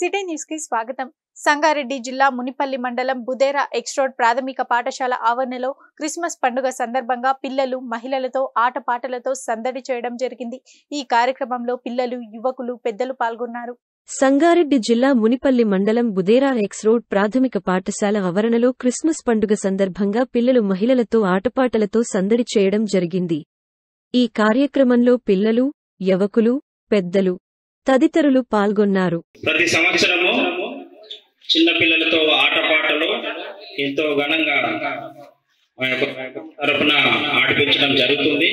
City news కి స్వాగతం. సంగారెడ్డి జిల్లా మునిపల్లి మండలం బుదేరా ఎక్స్ రోడ్ ప్రాథమిక పాఠశాల ఆవరణలో క్రిస్మస్ పండుగ సందర్భంగా పిల్లలు మహిళలతో ఆటపాటలతో సందడి చేయడం జరిగింది. ఈ కార్యక్రమంలో పిల్లలు, యువకులు, పెద్దలు పాల్గొన్నారు. సంగారెడ్డి జిల్లా మునిపల్లి మండలం బుదేరా ఎక్స్ రోడ్ ప్రాథమిక పాఠశాల ఆవరణలో క్రిస్మస్ పండుగ సందర్భంగా పిల్లలు మహిళలతో ఆటపాటలతో సందడి చేయడం జరిగింది. ఈ కార్యక్రమంలో పిల్లలు, యువకులు, పెద్దలు తదితరులు పాల్గొన్నారు. ప్రతి సంవత్సరము చిన్న పిల్లలతో ఆటపాటలు ఎంతో ఘనంగా తరపున ఆడిపించడం జరుగుతుంది.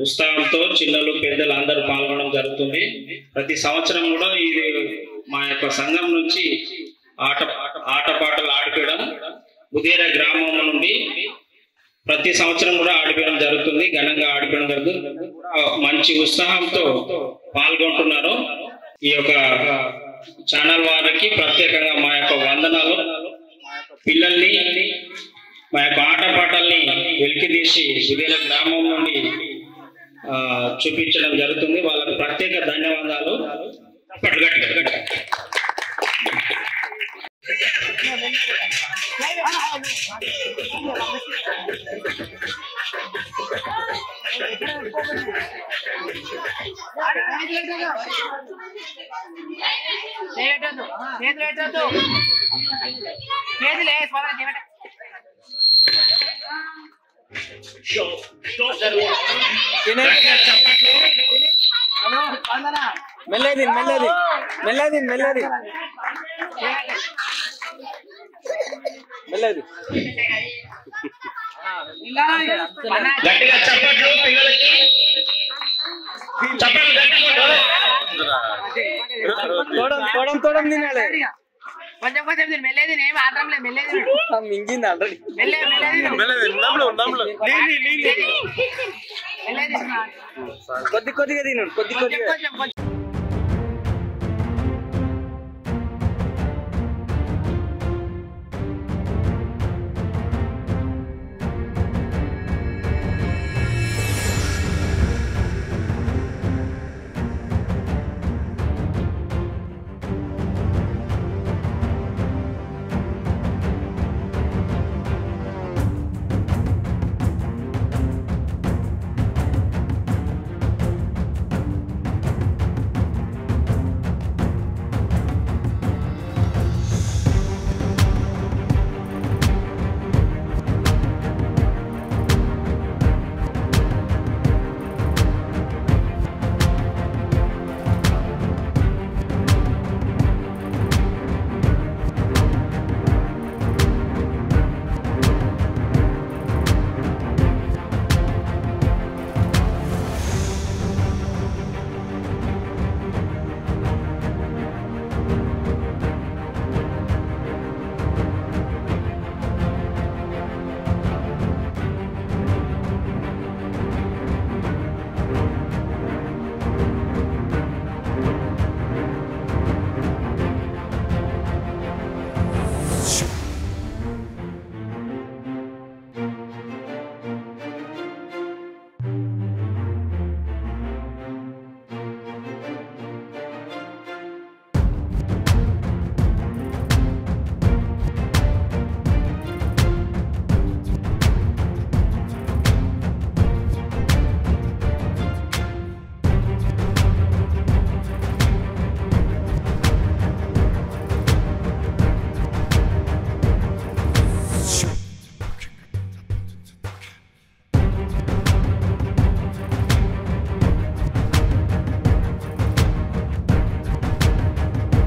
ఉత్సాహంతో చిన్నలు, పెద్దలు అందరూ పాల్గొనడం జరుగుతుంది. ప్రతి సంవత్సరం కూడా ఇది మా యొక్క సంఘం నుంచి ఆటపాటలు ఆడిపించడం బుదేరా గ్రామం నుండి ప్రతి సంవత్సరం కూడా ఆడిపించడం జరుగుతుంది. ఘనంగా ఆడిపించడం జరుగుతుంది. మంచి ఉత్సాహంతో పాల్గొంటున్నారు. ఈ యొక్క ఛానల్ వారికి ప్రత్యేకంగా మా యొక్క వందనాలు. పిల్లల్ని మా యొక్క ఆటపాటల్ని వెలికితీసి బుదేరా గ్రామం నుండి చూపించడం జరుగుతుంది. వాళ్ళకు ప్రత్యేక ధన్యవాదాలు. మెల్లది మెల్లది మెల్లది మెల్లది మెల్లది గట్టిగా చప్పట్లు పిల్లలకి. తోడం తోడం తినాలి. కొంచెం కొంచెం మెల్లేది మాత్రం మెల్లేది మింగింది ఆల్రెడీ. మెల్లేది కొద్ది కొద్దిగా తిను, కొద్ది కొద్దిగా.